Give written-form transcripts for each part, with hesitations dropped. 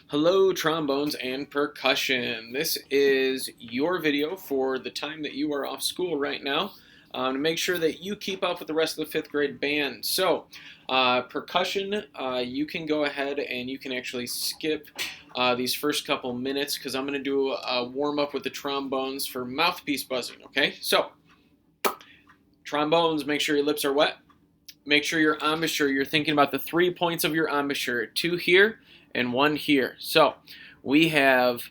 Hello, trombones and percussion. This is your video for the time that you are off school right now to make sure that you keep up with the rest of the 5th grade band. So, percussion, you can go ahead and you can actually skip these first couple minutes because I'm going to do a warm-up with the trombones for mouthpiece buzzing, okay? So, trombones, make sure your lips are wet. Make sure your embouchure, you're thinking about the 3 points of your embouchure, 2 here and 1 here. So we have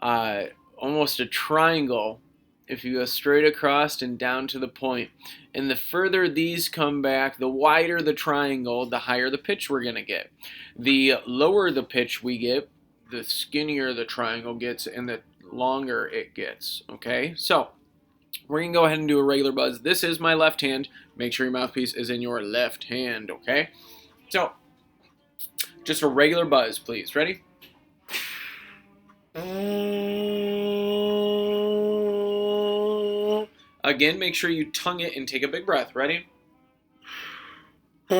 almost a triangle if you go straight across and down to the point. And the further these come back, the wider the triangle, the higher the pitch we're going to get. The lower the pitch we get, the skinnier the triangle gets and the longer it gets. Okay, so we're going to go ahead and do a regular buzz. This is my left hand. Make sure your mouthpiece is in your left hand, okay? So, just a regular buzz, please. Ready? Again, make sure you tongue it and take a big breath. Ready? And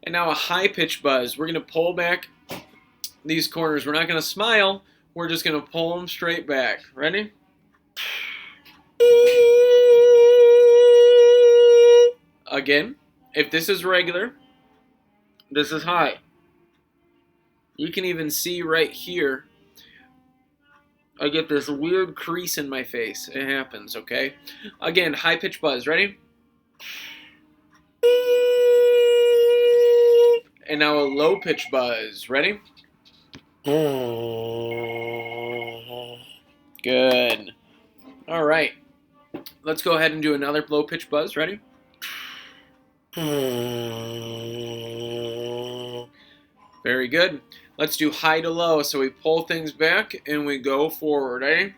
now a high-pitched buzz. We're going to pull back these corners. We're not going to smile. We're just going to pull them straight back. Ready? Again, if this is regular, this is high. You can even see right here, I get this weird crease in my face. It happens, okay? Again, high-pitched buzz. Ready? And now a low-pitched buzz. Ready? Good. All right. Let's go ahead and do another low-pitched buzz. Ready? Very good. Let's do high to low. So we pull things back and we go forward. Ready?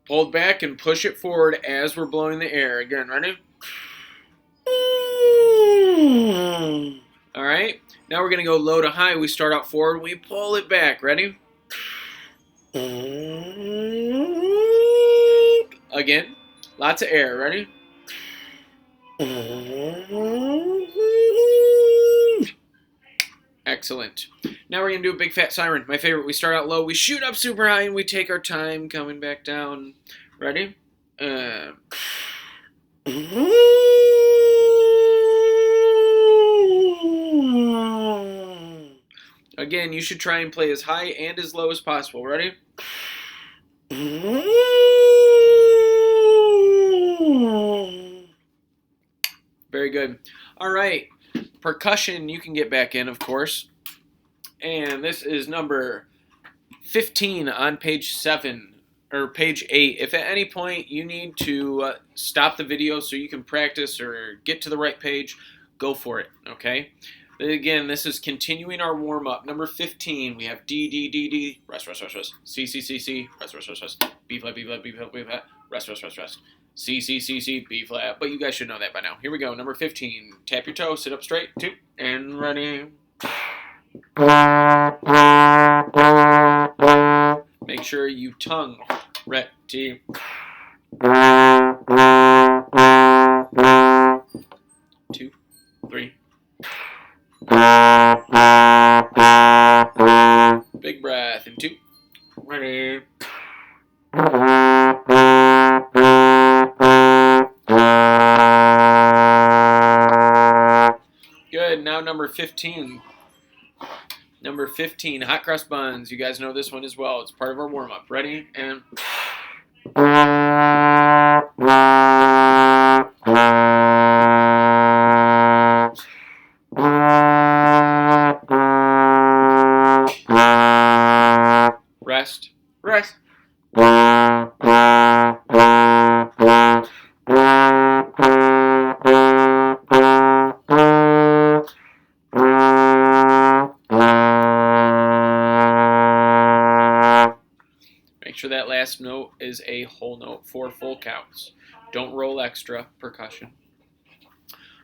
Hold back and push it forward as we're blowing the air. Again, ready? All right. Now we're going to go low to high. We start out forward. We pull it back. Ready? Again. Lots of air. Ready? Excellent. Now we're going to do a big fat siren. My favorite. We start out low. We shoot up super high and we take our time coming back down. Ready? Again, you should try and play as high and as low as possible. Ready? Very good. All right. Percussion, you can get back in, of course. And this is number 15 on page 7, or page 8. If at any point you need to stop the video so you can practice or get to the right page, go for it, okay? Again, this is continuing our warm-up. Number 15, we have D, D, D, D, rest, rest, rest, rest. C, C, C, C, rest, rest, rest, rest. B flat, B flat, B flat, B flat, rest, rest, rest, rest. C, C, C, C, B flat. But you guys should know that by now. Here we go. Number 15. Tap your toe, sit up straight, 2, and ready. Make sure you tongue. Ready. 2, 3. Big breath in 2. Ready. Good. Now number 15. Number 15, hot cross buns. You guys know this one as well. It's part of our warm-up. Ready? And rest. Rest. Make sure that last note is a whole note, 4 full counts. Don't roll extra. Percussion.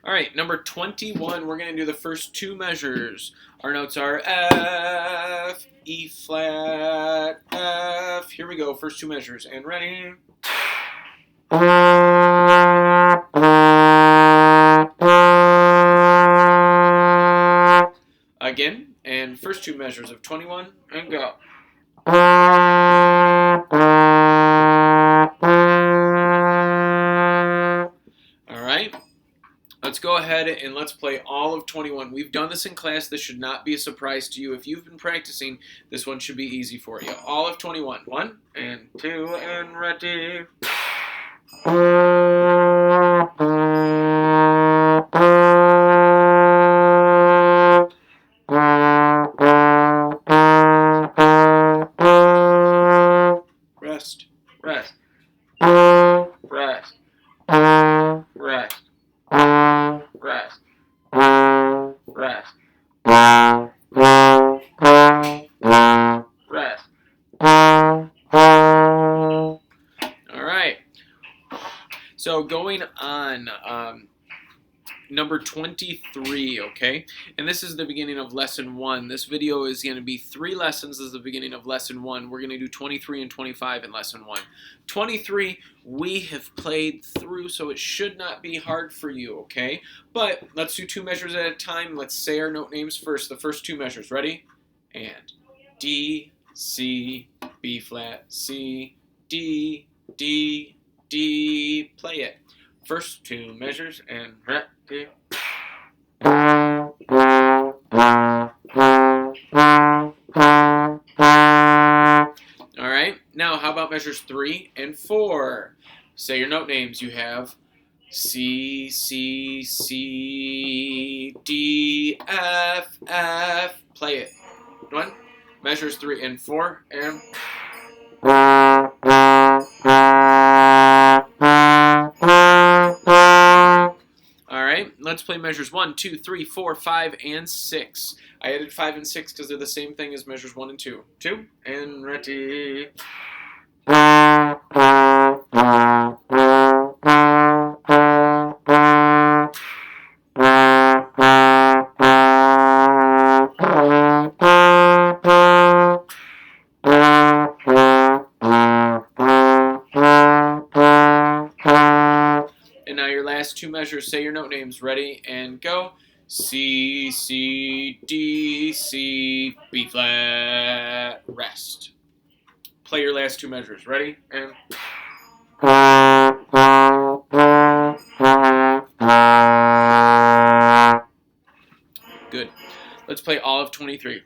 All right, number 21, we're going to do the first 2 measures. Our notes are F, E flat, F. Here we go, first 2 measures. And ready? Again, and first two measures of 21, and go. All right. Let's go ahead and let's play all of 21. We've done this in class. This should not be a surprise to you. If you've been practicing, this one should be easy for you. All of 21. 1 and 2 and ready. Rest, rest, rest, rest. Rest. Rest. Rest. All right. So going on number 23, okay? And this is the beginning of lesson 1. This video is going to be 3 lessons. This is the beginning of lesson 1. We're going to do 23 and 25 in lesson 1. 23 we have played through, so it should not be hard for you, okay? But let's do 2 measures at a time. Let's say our note names first. The first 2 measures. Ready? And D, C, B flat, C, D, D, D. Play it. First 2 measures and ready. All right. Now, how about measures 3 and 4? Say your note names. You have C, C, C, D, F, F. Play it. 1. Measures 3 and 4 and. All right, let's play measures 1, 2, 3, 4, 5, and 6. I added 5 and 6 because they're the same thing as measures 1 and 2. 2, and ready. And now your last 2 measures. Say your note names. Ready, and go. C, C, D, C, B flat, rest. Play your last 2 measures. Ready, and. Good. Let's play all of 23.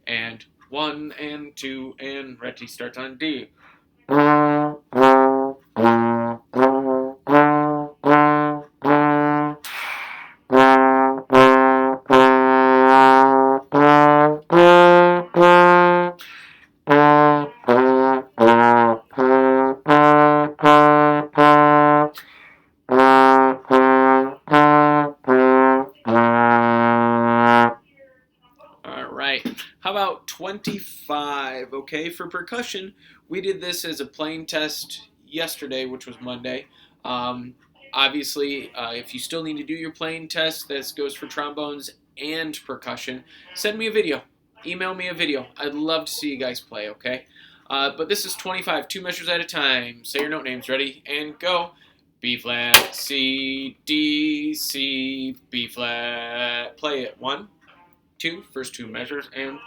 And 1 and 2 and ready. Starts on D. How about 25, okay? For percussion, we did this as a playing test yesterday, which was Monday. Obviously, if you still need to do your playing test, this goes for trombones and percussion, send me a video. Email me a video. I'd love to see you guys play, okay? But this is 25, 2 measures at a time. Say your note names. Ready, and go. B flat, C, D, C, B flat. Play it. 1, 2, first 2 measures, and.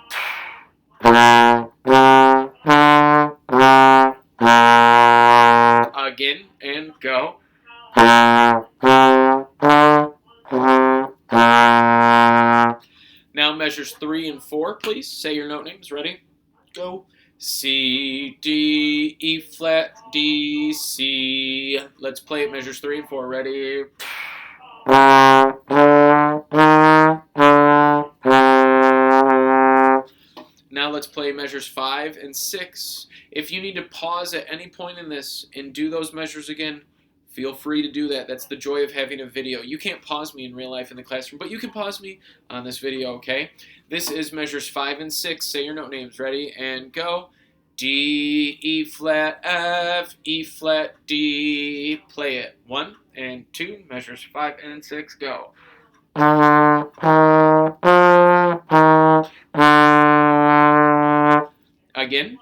Again, and go. Now measures 3 and 4, please. Say your note names. Ready? Go. C, D, E flat, D, C. Let's play it. Measures 3 and 4. Ready? Now let's play measures 5 and 6. If you need to pause at any point in this and do those measures again, feel free to do that. That's the joy of having a video. You can't pause me in real life in the classroom, but you can pause me on this video, okay? This is measures 5 and 6. Say your note names. Ready, and go. D, E flat, F, E flat, D. Play it. 1 and 2, measures 5 and 6, go. Again,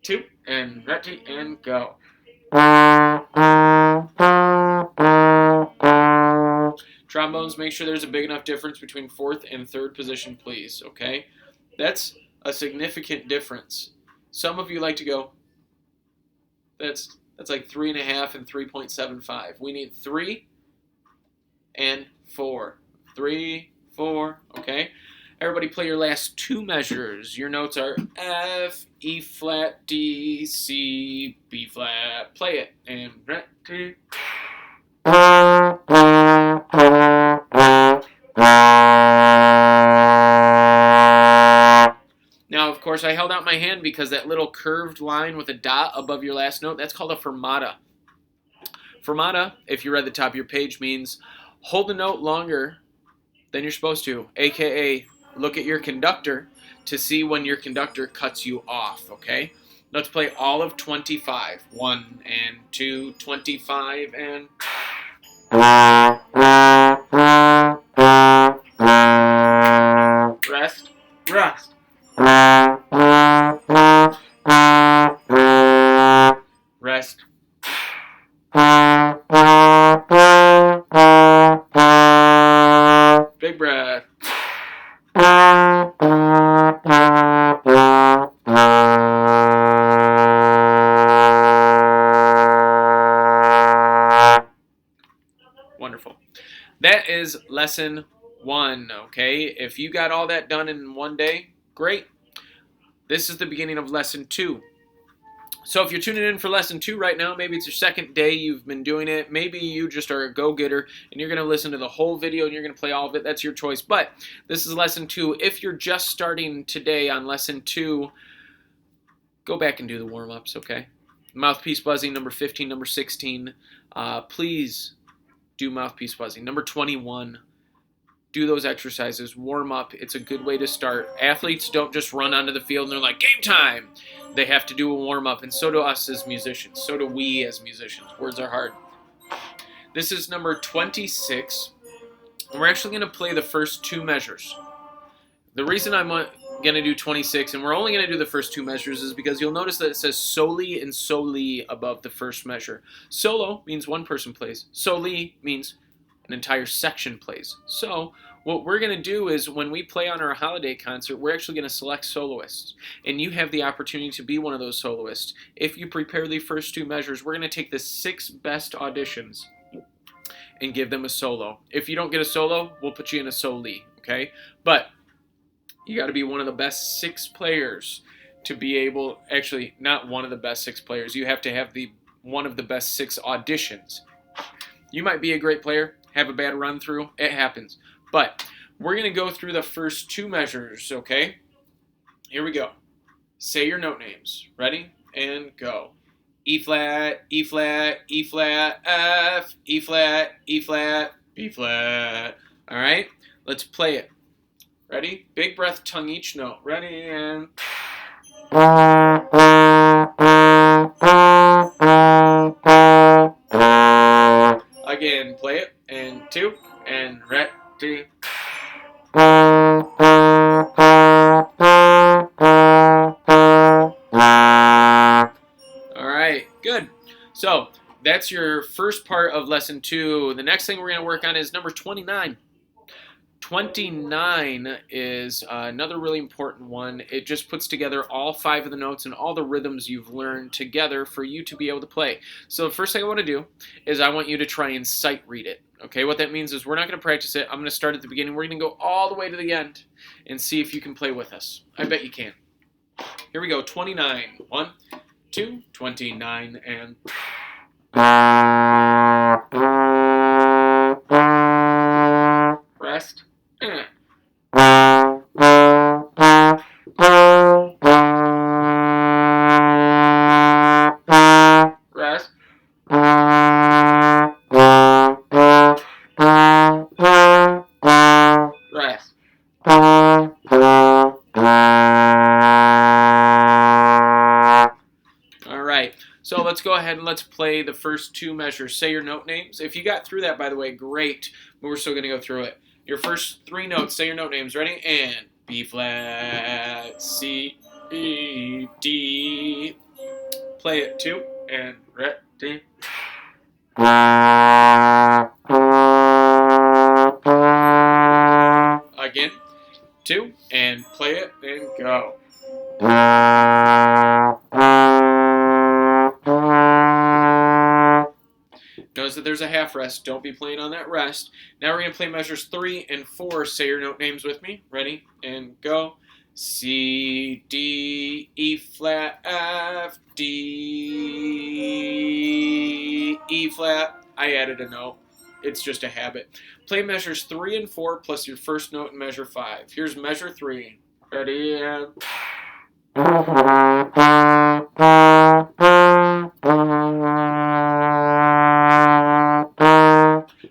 2, and ready, and go. Trombones, make sure there's a big enough difference between fourth and third position, please, okay? That's a significant difference. Some of you like to go, that's like 3.5 and 3.75. We need 3 and 4. 3, 4, okay? Everybody play your last 2 measures. Your notes are F, E flat, D, C, B flat. Play it. And ready. Now, of course, I held out my hand because that little curved line with a dot above your last note, that's called a fermata. Fermata, if you read the top of your page, means hold the note longer than you're supposed to, aka look at your conductor to see when your conductor cuts you off, okay? Let's play all of 25. 1 and 2, 25, and... Rest, rest. Rest. Big breath. Wonderful. That is lesson 1, okay? If you got all that done in one day, great. This is the beginning of lesson 2. So if you're tuning in for lesson 2 right now, maybe it's your second day you've been doing it. Maybe you just are a go-getter and you're going to listen to the whole video and you're going to play all of it. That's your choice. But this is lesson 2. If you're just starting today on lesson 2, go back and do the warm-ups, okay? Mouthpiece buzzing, number 15, number 16. Please do mouthpiece buzzing. Number 21. Do those exercises, warm up. It's a good way to start. Athletes don't just run onto the field and they're like, game time. They have to do a warm up, and so do us as musicians. So do we as musicians. Words are hard. This is number 26, and we're actually going to play the first 2 measures. The reason I'm going to do 26, and we're only going to do the first 2 measures, is because you'll notice that it says soli and soli above the first measure. Solo means one person plays. Soli means an entire section plays. So what we're going to do is when we play on our holiday concert, we're actually going to select soloists. And you have the opportunity to be one of those soloists. If you prepare the first 2 measures, we're going to take the 6 best auditions and give them a solo. If you don't get a solo, we'll put you in a soli, okay? But you got to be one of the best 6 players to be able, actually not one of the best 6 players, you have to have one of the best 6 auditions. You might be a great player, have a bad run through, it happens. But we're going to go through the first 2 measures, okay? Here we go. Say your note names. Ready? And go. E flat, E flat, E flat, F, E flat, E flat, B flat. All right? Let's play it. Ready? Big breath, tongue each note. Ready? And... Again, play it. And 2, and ready. All right, good. So that's your first part of lesson 2. The next thing we're going to work on is number 29. 29 is another really important one. It just puts together all 5 of the notes and all the rhythms you've learned together for you to be able to play. So the first thing I want to do is I want you to try and sight read it. Okay, what that means is we're not going to practice it. I'm going to start at the beginning. We're going to go all the way to the end and see if you can play with us. I bet you can. Here we go, 29. 1, 2, 29, and... Rest. Rest. Rest. All right, so let's go ahead and let's play the first 2 measures. Say your note names. If you got through that, by the way, great, but we're still going to go through it. Your first 3 notes, say your note names. Ready? And B flat, C, E, D. Play it 2, and ready. again, 2, and play it, and go. Notice that there's a half rest. Don't be playing on that rest. Now we're going to play measures 3 and 4. Say your note names with me. Ready? And go. C, D, E flat, F, D, E flat. I added a note. It's just a habit. Play measures 3 and 4 plus your first note in measure 5. Here's measure 3. Ready? And...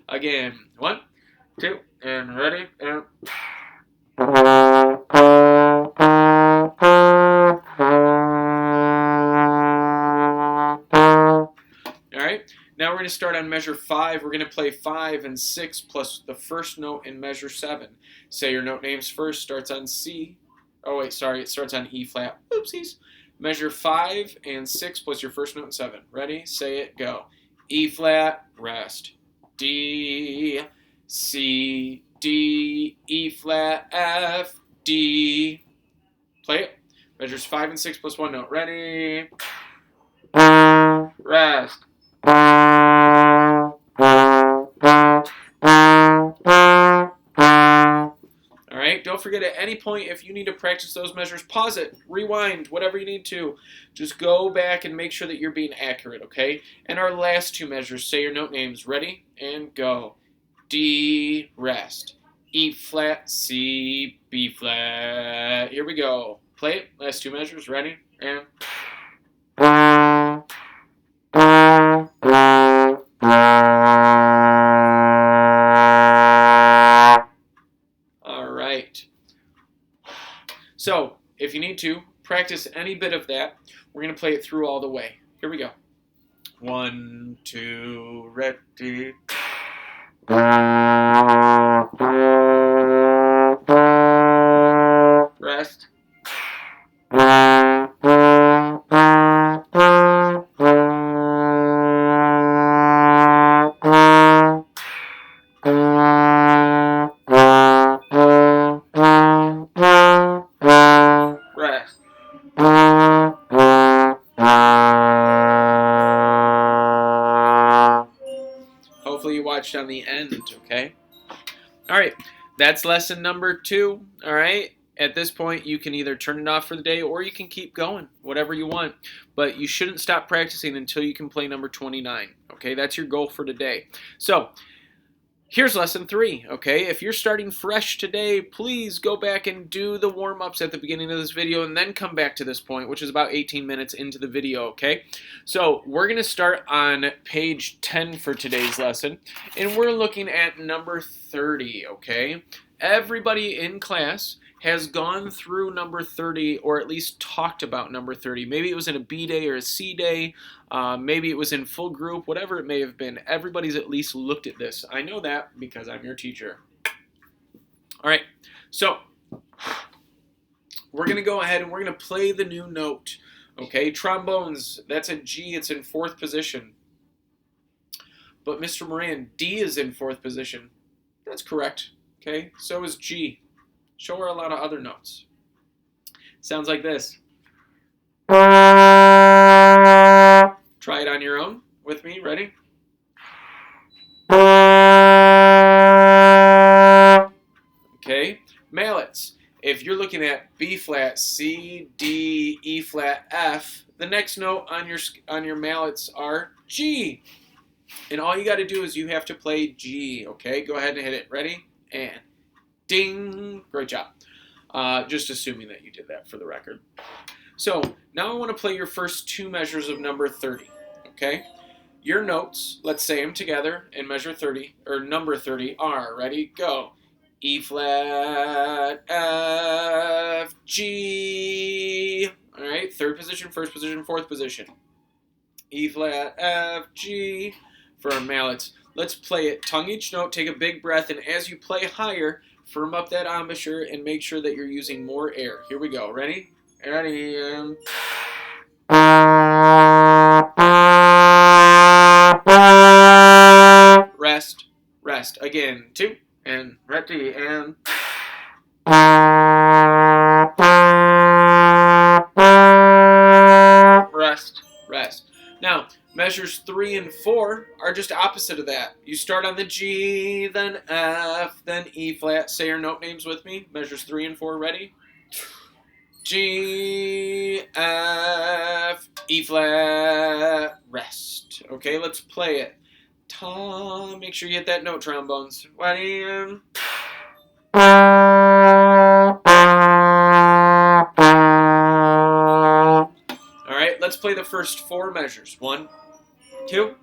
Again, 1, 2, and ready, and... Alright, now we're going to start on measure 5. We're going to play 5 and 6 plus the first note in measure 7. Say your note names first. Starts on C. Oh, wait, sorry, it starts on E flat. Oopsies. Measure 5 and 6 plus your first note in 7. Ready? Say it, go. E flat, rest. D, C, D, E flat, F, D. Play it. Measures 5 and 6 plus 1 note. Ready? Rest. Alright, don't forget at any point if you need to practice those measures, pause it, rewind, whatever you need to. Just go back and make sure that you're being accurate, okay? And our last 2 measures, say your note names. Ready? And go. D, rest. E flat, C, B flat. Here we go. Play it. Last 2 measures. Ready? And... Alright. So, if you need to, practice any bit of that. We're going to play it through all the way. Here we go. 1, 2, ready. Rest. Rest. Hopefully you watched on the end, okay? Alright, that's lesson number 2, alright? At this point, you can either turn it off for the day or you can keep going, whatever you want. But you shouldn't stop practicing until you can play number 29, okay? That's your goal for today. So, here's lesson 3, okay? If you're starting fresh today, please go back and do the warm-ups at the beginning of this video and then come back to this point, which is about 18 minutes into the video, okay? So we're going to start on page 10 for today's lesson, and we're looking at number 30, okay? Everybody in class has gone through number 30 or at least talked about number 30. Maybe it was in a B day or a C day. Maybe it was in full group, whatever it may have been. Everybody's at least looked at this. I know that because I'm your teacher. All right, so we're going to go ahead and we're going to play the new note. Okay, trombones, that's a G. It's in 4th position. But Mr. Moran, D is in 4th position. That's correct. Okay, so is G. Show her a lot of other notes. Sounds like this. Try it on your own with me. Ready? Okay. Mallets. If you're looking at B flat, C, D, E flat, F, the next note on your mallets are G. And all you got to do is you have to play G. Okay. Go ahead and hit it. Ready? And ding. Great job. Just assuming that you did that for the record. So now I want to play your first 2 measures of number 30. Okay? Your notes, let's say them together in measure 30, or number 30 are, ready, go. E flat, F, G. All right, 3rd position, 1st position, 4th position. E flat, F, G for our mallets. Let's play it tongue each note, take a big breath, and as you play higher, firm up that embouchure and make sure that you're using more air. Here we go. Ready? Ready. Rest. Rest. Again. 2. And ready. And Rest, rest. Now, measures 3 and 4 are just opposite of that. You start on the G, then F, then E flat. Say your note names with me. Measures 3 and 4, ready? G, F, E flat, rest. Okay, let's play it. Tom, make sure you hit that note, trombones. Ready? All right, let's play the first 4 measures. 1, 2,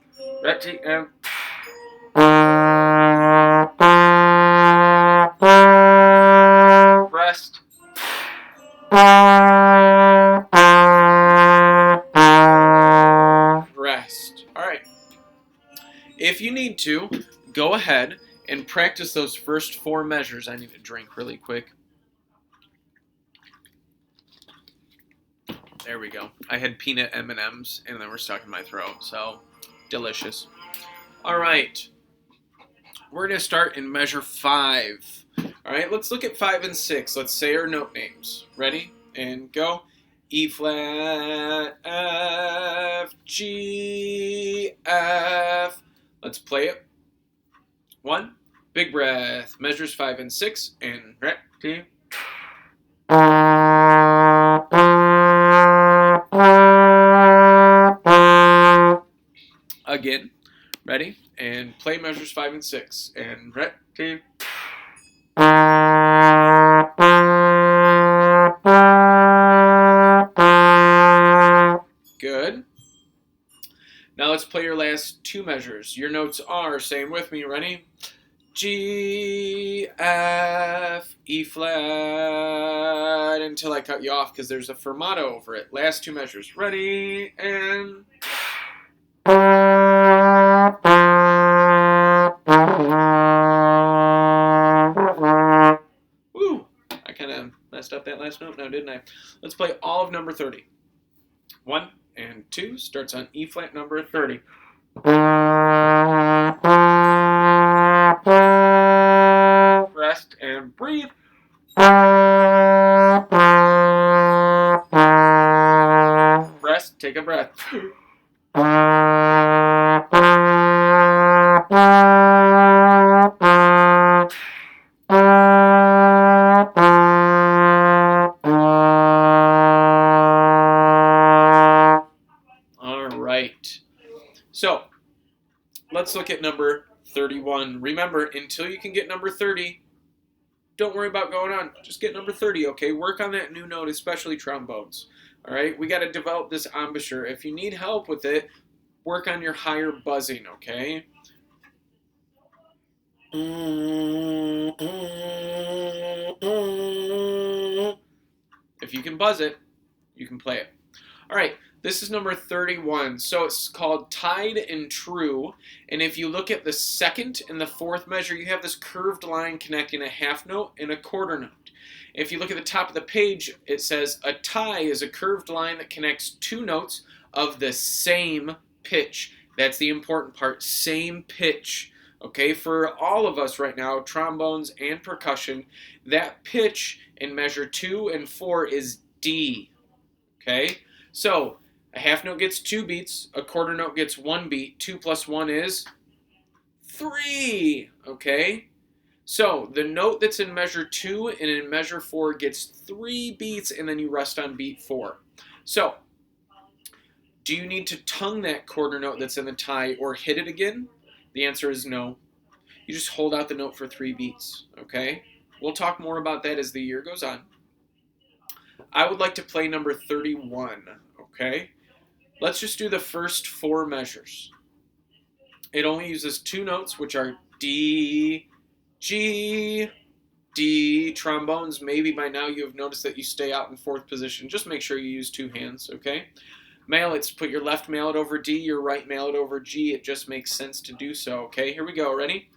ready, and rest. Rest. All right. If you need to, go ahead and practice those first 4 measures. I need to drink really quick. There we go. I had peanut M&Ms and they were stuck in my throat, so delicious. All right. We're going to start in measure 5. All right, let's look at 5 and 6. Let's say our note names. Ready? And go. E flat, F, G, F. Let's play it. 1, big breath. Measures 5 and 6, and ready. Again, ready? And play measures 5 and 6, and ready. Good. Now let's play your last 2 measures. Your notes are, say them with me, ready? G, F, E flat, until I cut you off because there's a fermato over it. Last 2 measures. Ready, and... Woo! I kind of messed up that last note now, didn't I? Let's play all of number 30. 1 and 2 starts on E flat number 30. Rest and breathe. Rest, take a breath. All right. So, let's look at number 31. Remember, until you can get number 30, don't worry about going on. Just get number 30, okay? Work on that new note, especially trombones. All right? We got to develop this embouchure. If you need help with it, work on your higher buzzing, okay? If you can buzz it, you can play it. All right, this is number 31. So it's called tied and true. And if you look at the second and the fourth measure, you have this curved line connecting a half note and a quarter note. If you look at the top of the page, it says a tie is a curved line that connects 2 notes of the same pitch. That's the important part, same pitch. Okay, for all of us right now, trombones and percussion, that pitch in measure 2 and 4 is D. Okay, so a half note gets 2 beats, a quarter note gets 1 beat. 2 plus 1 is 3. Okay, so the note that's in measure 2 and in measure 4 gets 3 beats, and then you rest on beat 4. So, do you need to tongue that quarter note that's in the tie or hit it again? The answer is no. You just hold out the note for 3 beats, okay? We'll talk more about that as the year goes on. I would like to play number 31, okay? Let's just do the first 4 measures. It only uses 2 notes, which are D, G, D. Trombones, maybe by now you have noticed that you stay out in 4th position. Just make sure you use 2 hands, okay? Mallets, put your left mallet over D, your right mallet over G. It just makes sense to do so, okay? Here we go, ready?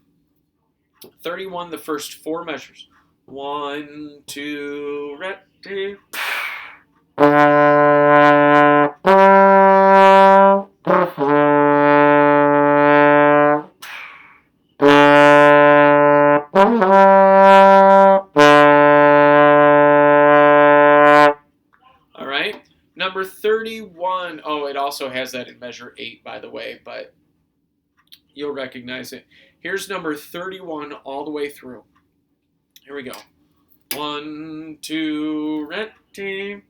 31, the first 4 measures. 1, 2, ready. Number 31. Oh, it also has that in measure 8, by the way, but you'll recognize it. Here's number 31 all the way through. Here we go. 1, 2, ready.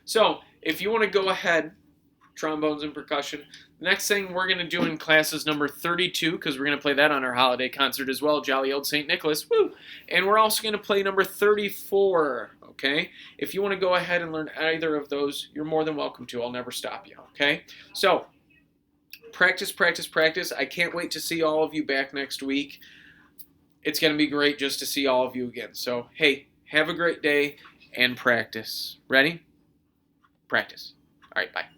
So, if you want to go ahead, trombones and percussion, the next thing we're going to do in class is number 32, because we're going to play that on our holiday concert as well, Jolly Old St. Nicholas, woo! And we're also going to play number 34, okay? If you want to go ahead and learn either of those, you're more than welcome to. I'll never stop you, okay? So, practice, practice, practice. I can't wait to see all of you back next week. It's going to be great just to see all of you again. So, hey, have a great day and practice. Ready? Practice. All right, bye.